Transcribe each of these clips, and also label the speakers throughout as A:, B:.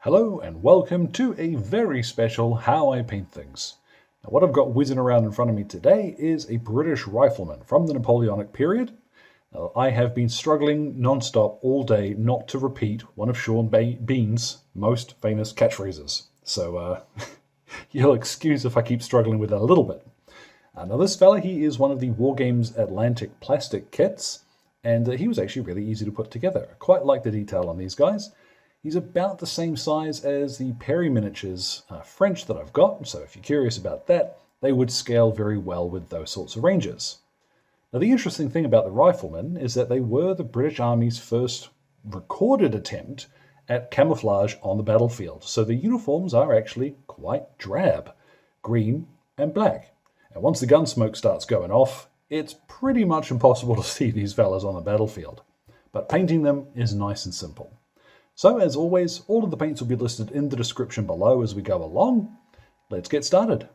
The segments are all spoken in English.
A: Hello and welcome to a very special How I Paint Things. Now what I've got whizzing around in front of me today is a British rifleman from the Napoleonic period. I have been struggling non-stop all day not to repeat one of Sean Bean's most famous catchphrases. So you'll excuse if I keep struggling with that a little bit. Now this fella, he is one of the War Games Atlantic plastic kits, and he was actually really easy to put together. I quite like the detail on these guys. He's about the same size as the Perry miniatures French that I've got, so if you're curious about that, they would scale very well with those sorts of ranges. Now the interesting thing about the riflemen is that they were the British Army's first recorded attempt at camouflage on the battlefield, so the uniforms are actually quite drab, green and black. And once the gun smoke starts going off, it's pretty much impossible to see these fellas on the battlefield. But painting them is nice and simple. So, as always, all of the paints will be listed in the description below as we go along. Let's get started.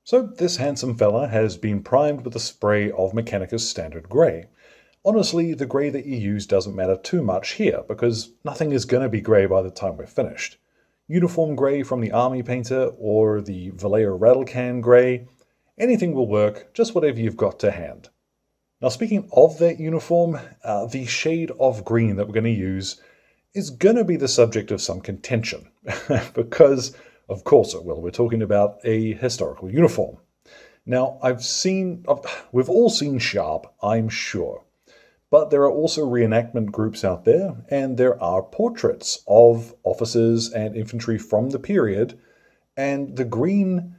A: So, this handsome fella has been primed with a spray of Mechanicus Standard Grey. Honestly, the grey that you use doesn't matter too much here, because nothing is going to be grey by the time we're finished. Uniform grey from the Army Painter or the Vallejo Rattle Can Grey, anything will work, just whatever you've got to hand. Now, speaking of that uniform, the shade of green that we're going to use is going to be the subject of some contention, because, of course it will. We're talking about a historical uniform. Now, we've all seen Sharp, I'm sure, but there are also reenactment groups out there, and there are portraits of officers and infantry from the period, and the green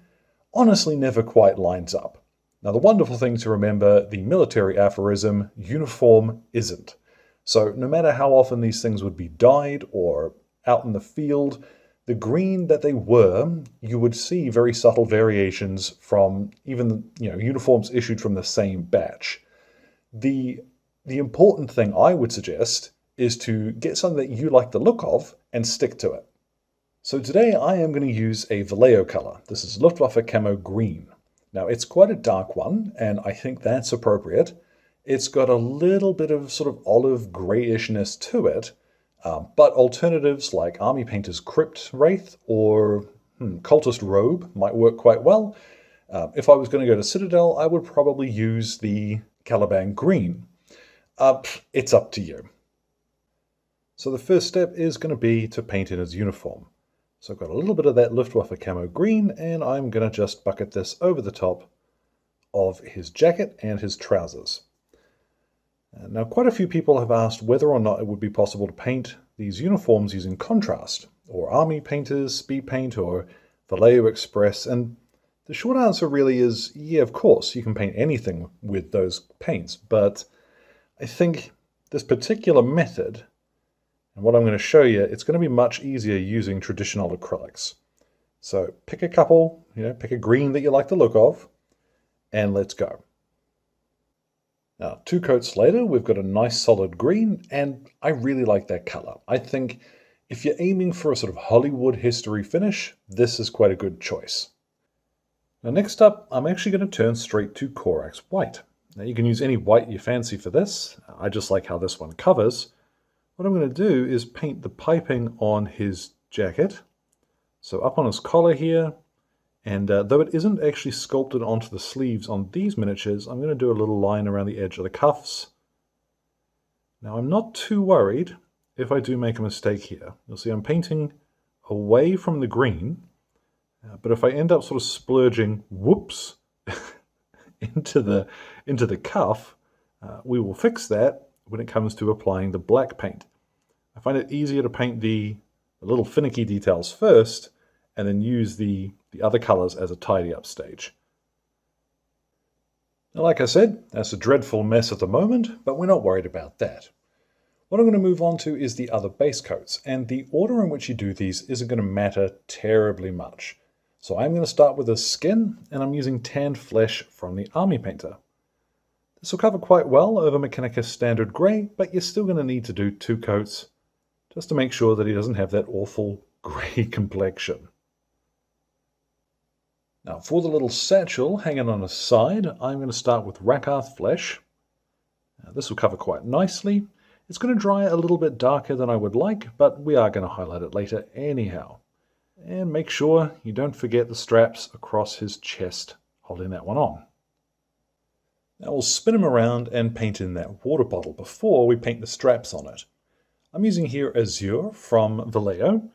A: honestly never quite lines up. Now, the wonderful thing to remember, the military aphorism, uniform isn't. So no matter how often these things would be dyed or out in the field, the green that they were, you would see very subtle variations from even uniforms issued from the same batch. The important thing I would suggest is to get something that you like the look of and stick to it. So today I am going to use a Vallejo color. This is Luftwaffe Camo Green. Now, it's quite a dark one, and I think that's appropriate. It's got a little bit of sort of olive grayishness to it, but alternatives like Army Painter's Crypt Wraith or Cultist Robe might work quite well. If I was going to go to Citadel, I would probably use the Caliban Green. It's up to you. So the first step is going to be to paint in his uniform. So I've got a little bit of that Luftwaffe Camo Green, and I'm going to just bucket this over the top of his jacket and his trousers. Now, quite a few people have asked whether or not it would be possible to paint these uniforms using contrast, or Army Painters, Speed Paint, or Vallejo Express, and the short answer really is, yeah, of course, you can paint anything with those paints, but I think this particular method, and what I'm going to show you, it's going to be much easier using traditional acrylics. So pick a couple, pick a green that you like the look of, and let's go. Now, 2 coats later, we've got a nice solid green, and I really like that color. I think if you're aiming for a sort of Hollywood history finish, this is quite a good choice. Now, next up, I'm actually going to turn straight to Corax White. Now, you can use any white you fancy for this. I just like how this one covers. What I'm going to do is paint the piping on his jacket. So up on his collar here, and though it isn't actually sculpted onto the sleeves on these miniatures, I'm going to do a little line around the edge of the cuffs. Now I'm not too worried if I do make a mistake here. You'll see I'm painting away from the green, but if I end up sort of splurging, whoops, into the cuff, we will fix that when it comes to applying the black paint. I find it easier to paint the little finicky details first and then use the other colors as a tidy up stage. Now, like I said, that's a dreadful mess at the moment, but we're not worried about that. What I'm going to move on to is the other base coats, and the order in which you do these isn't going to matter terribly much. So I'm going to start with the skin, and I'm using tanned flesh from the Army Painter. This will cover quite well over Mechanicus Standard Grey, but you're still going to need to do 2 coats just to make sure that he doesn't have that awful grey complexion. Now, for the little satchel hanging on his side, I'm going to start with Rakarth flesh. This will cover quite nicely, It's going to dry a little bit darker than I would like, but we are going to highlight it later anyhow. And make sure you don't forget the straps across his chest, holding that one on. Now we'll spin him around and paint in that water bottle before we paint the straps on it. I'm using here Azure from Vallejo,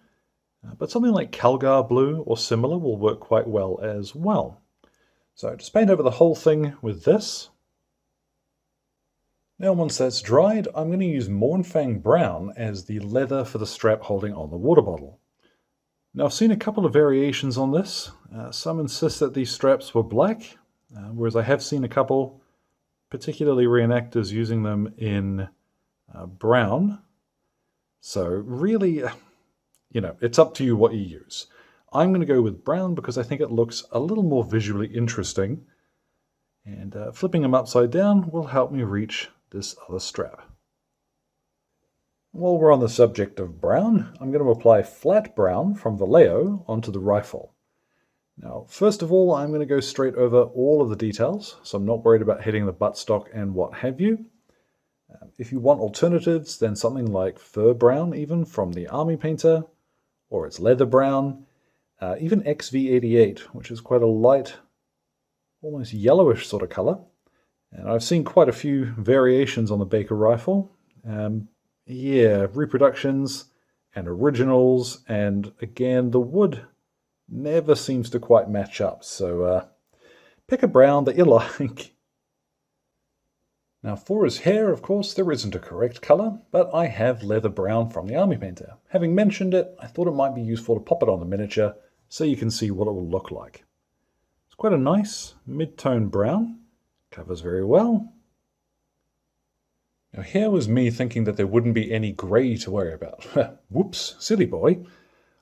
A: but something like Calgar blue or similar will work quite well as well. So just paint over the whole thing with this. Now once that's dried, I'm going to use Mornfang Brown as the leather for the strap holding on the water bottle. Now I've seen a couple of variations on this. Some insist that these straps were black, whereas I have seen a couple, particularly reenactors, using them in brown. So really, it's up to you what you use. I'm going to go with brown because I think it looks a little more visually interesting. And flipping them upside down will help me reach this other strap. While we're on the subject of brown, I'm going to apply flat brown from Vallejo onto the rifle. Now, first of all, I'm going to go straight over all of the details, so I'm not worried about hitting the buttstock and what have you. If you want alternatives, then something like fur brown, even from the Army Painter, or it's leather brown, even XV88, which is quite a light, almost yellowish sort of color. And I've seen quite a few variations on the Baker rifle. Yeah, reproductions and originals, and again, the wood never seems to quite match up. So pick a brown that you like. Now for his hair, of course, there isn't a correct color, but I have leather brown from the Army Painter. Having mentioned it, I thought it might be useful to pop it on the miniature so you can see what it will look like. It's quite a nice mid-tone brown. Covers very well. Now here was me thinking that there wouldn't be any grey to worry about. Whoops, silly boy.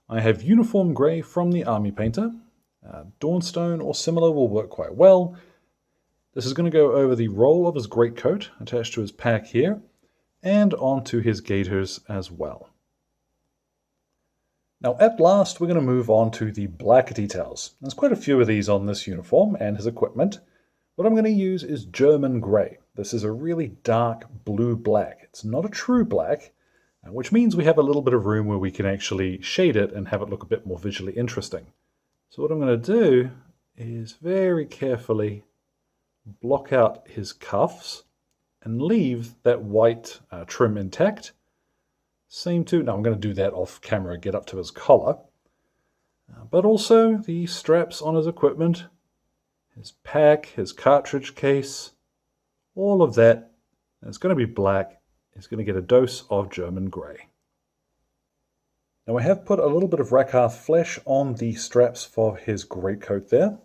A: I have uniform grey from the Army Painter. Dawnstone or similar will work quite well. This is going to go over the roll of his greatcoat attached to his pack here, and onto his gaiters as well. Now at last we're going to move on to the black details. There's quite a few of these on this uniform and his equipment. What I'm going to use is German grey. This is a really dark blue-black. It's not a true black, which means we have a little bit of room where we can actually shade it and have it look a bit more visually interesting. So what I'm going to do is very carefully block out his cuffs and leave that white trim intact. Now I'm going to do that off camera, get up to his collar. But also the straps on his equipment, his pack, his cartridge case, all of that is going to be black. It's going to get a dose of German grey. Now I have put a little bit of Rakarth flesh on the straps for his greatcoat there.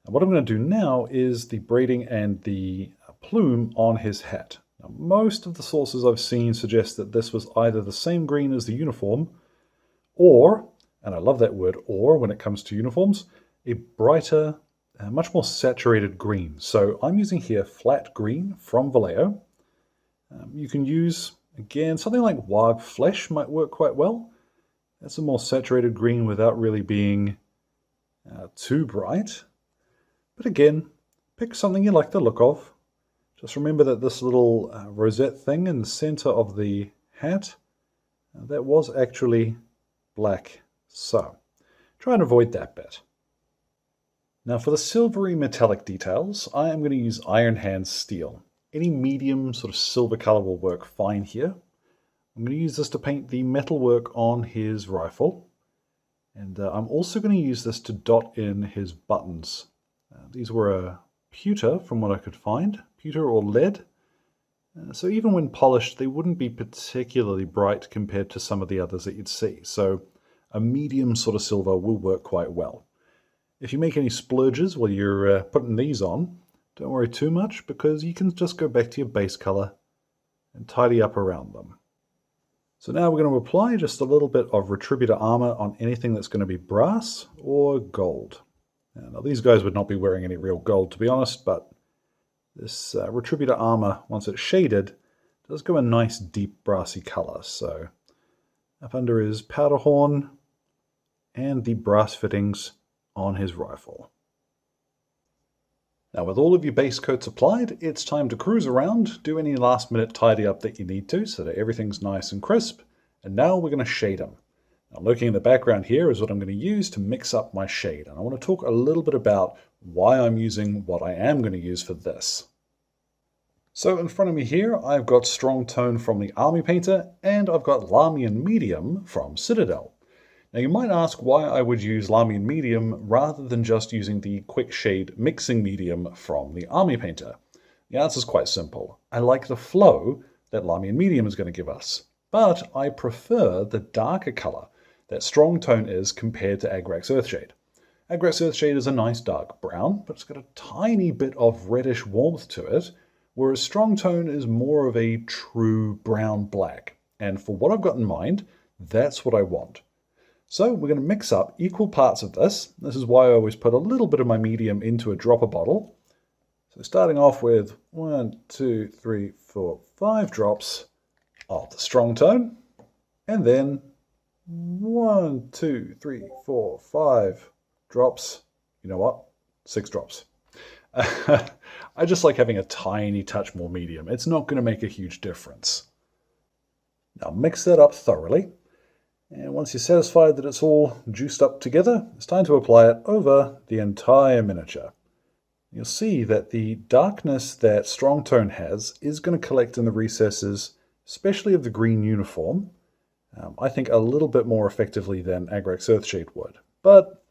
A: And what I'm going to do now is the braiding and the plume on his hat. Now, most of the sources I've seen suggest that this was either the same green as the uniform, or, and I love that word or when it comes to uniforms, a brighter, much more saturated green. So I'm using here flat green from Vallejo. You can use, again, something like Wag Flesh might work quite well. That's a more saturated green without really being too bright. But again, pick something you like the look of. Just remember that this little rosette thing in the center of the hat, that was actually black. So try and avoid that bit. Now for the silvery metallic details, I am going to use Iron Hand Steel. Any medium sort of silver color will work fine here. I'm going to use this to paint the metalwork on his rifle. And I'm also going to use this to dot in his buttons. These were a pewter from what I could find, pewter or lead. So even when polished, they wouldn't be particularly bright compared to some of the others that you'd see. So a medium sort of silver will work quite well. If you make any splurges while you're putting these on, don't worry too much because you can just go back to your base color and tidy up around them. So now we're going to apply just a little bit of Retributor armor on anything that's going to be brass or gold. Now these guys would not be wearing any real gold to be honest, but this Retributor armor, once it's shaded, does go a nice deep brassy color. So up under his powder horn and the brass fittings on his rifle. Now with all of your base coats applied, it's time to cruise around, do any last minute tidy up that you need to so that everything's nice and crisp. And now we're going to shade them. Now looking in the background here is what I'm going to use to mix up my shade. And I want to talk a little bit about why I'm using what I am going to use for this. So in front of me here, I've got Strong Tone from the Army Painter, and I've got Lamian Medium from Citadel. Now you might ask why I would use Lamian Medium rather than just using the Quick Shade Mixing Medium from the Army Painter. The answer is quite simple. I like the flow that Lamian Medium is going to give us, but I prefer the darker color that Strong Tone is compared to Agrax Earthshade. Agrax Earthshade is a nice dark brown, but it's got a tiny bit of reddish warmth to it, whereas Strong Tone is more of a true brown-black. And for what I've got in mind, that's what I want. So we're going to mix up equal parts of this. This is why I always put a little bit of my medium into a dropper bottle. So starting off with 1, 2, 3, 4, 5 drops of the Strong Tone. And then 1, 2, 3, 4, 5 drops. You know what? 6 drops. I just like having a tiny touch more medium. It's not going to make a huge difference. Now mix that up thoroughly. And once you're satisfied that it's all juiced up together, it's time to apply it over the entire miniature. You'll see that the darkness that Strong Tone has is going to collect in the recesses, especially of the green uniform. I think a little bit more effectively than Agrax Earthshade would. But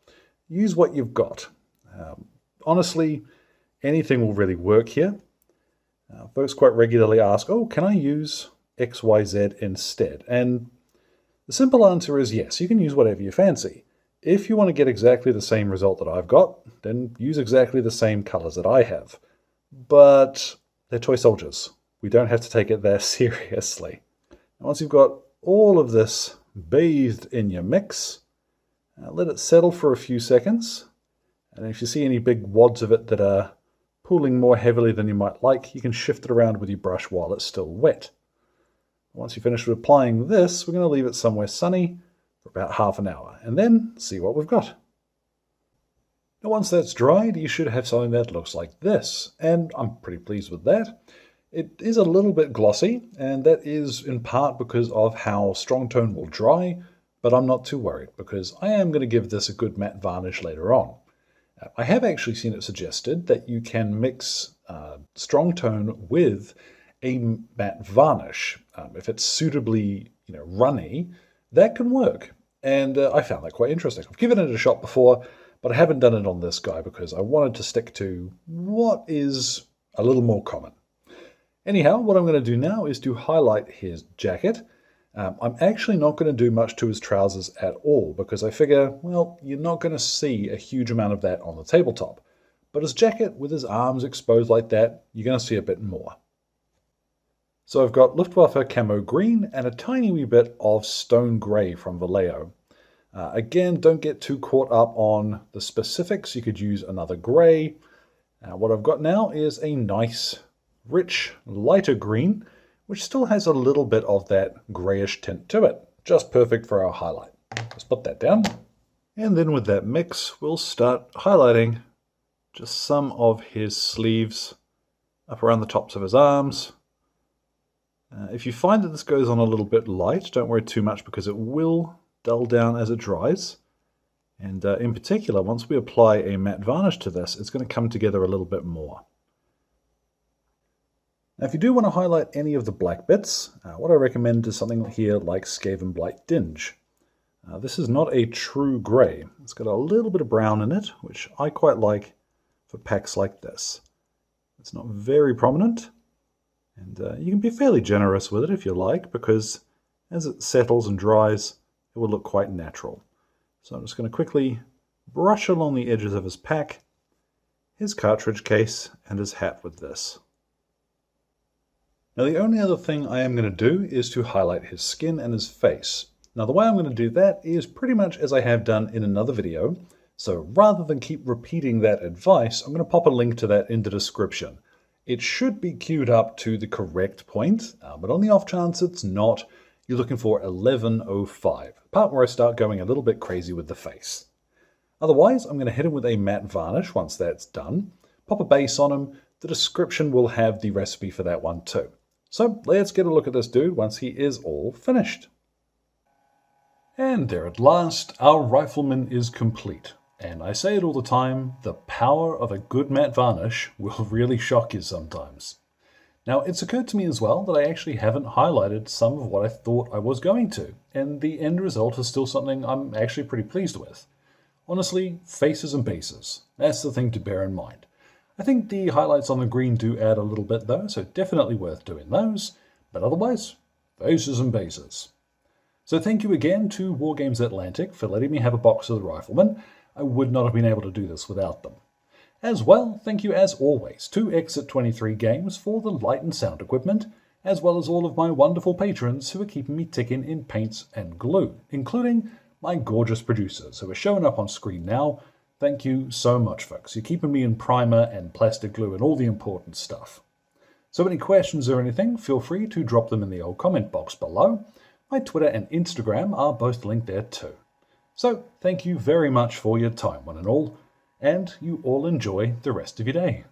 A: use what you've got. Honestly, anything will really work here. Folks quite regularly ask, oh, can I use XYZ instead? And the simple answer is yes, you can use whatever you fancy. If you want to get exactly the same result that I've got, then use exactly the same colors that I have. But they're toy soldiers. We don't have to take it that seriously. And once you've got all of this bathed in your mix, let it settle for a few seconds. And if you see any big wads of it that are pooling more heavily than you might like, you can shift it around with your brush while it's still wet. Once you finish with applying this, we're going to leave it somewhere sunny for about half an hour, and then see what we've got. Now once that's dried, you should have something that looks like this, and I'm pretty pleased with that. It is a little bit glossy, and that is in part because of how Strong Tone will dry, but I'm not too worried because I am going to give this a good matte varnish later on. I have actually seen it suggested that you can mix Strong Tone with a matte varnish. If it's suitably runny, that can work. And I found that quite interesting. I've given it a shot before, but I haven't done it on this guy because I wanted to stick to what is a little more common. Anyhow, what I'm going to do now is to highlight his jacket. I'm actually not going to do much to his trousers at all because I figure, well, you're not going to see a huge amount of that on the tabletop. But his jacket with his arms exposed like that, you're going to see a bit more. So I've got Luftwaffe Camo Green and a tiny wee bit of Stone Grey from Vallejo. Again, don't get too caught up on the specifics. You could use another grey. What I've got now is a nice, rich, lighter green, which still has a little bit of that greyish tint to it. Just perfect for our highlight. Let's put that down. And then with that mix, we'll start highlighting just some of his sleeves up around the tops of his arms. If you find that this goes on a little bit light, don't worry too much because it will dull down as it dries. And in particular, once we apply a matte varnish to this, it's going to come together a little bit more. Now, if you do want to highlight any of the black bits, what I recommend is something here like Skaven Blight Dinge. This is not a true grey. It's got a little bit of brown in it, which I quite like for packs like this. It's not very prominent, and you can be fairly generous with it if you like, because as it settles and dries, it will look quite natural. So I'm just going to quickly brush along the edges of his pack, his cartridge case, and his hat with this. Now the only other thing I am going to do is to highlight his skin and his face. Now the way I'm going to do that is pretty much as I have done in another video. So rather than keep repeating that advice, I'm going to pop a link to that in the description. It should be queued up to the correct point, but on the off chance it's not, you're looking for 11:05, the part where I start going a little bit crazy with the face. Otherwise, I'm going to hit him with a matte varnish once that's done. pop a base on him. The description will have the recipe for that one too. So let's get a look at this dude once he is all finished. And there at last, our rifleman is complete. And I say it all the time, the power of a good matte varnish will really shock you sometimes. Now, it's occurred to me as well that I actually haven't highlighted some of what I thought I was going to, and the end result is still something I'm actually pretty pleased with. Honestly, faces and bases, that's the thing to bear in mind. I think the highlights on the green do add a little bit though, so definitely worth doing those, but otherwise, faces and bases. So thank you again to Wargames Atlantic for letting me have a box of the Rifleman. I would not have been able to do this without them. As well, thank you as always to Exit 23 Games for the light and sound equipment, as well as all of my wonderful patrons who are keeping me ticking in paints and glue, including my gorgeous producers who are showing up on screen now. Thank you so much, folks. You're keeping me in primer and plastic glue and all the important stuff. So any questions or anything, feel free to drop them in the old comment box below. My Twitter and Instagram are both linked there too. So thank you very much for your time, one and all, and you all enjoy the rest of your day.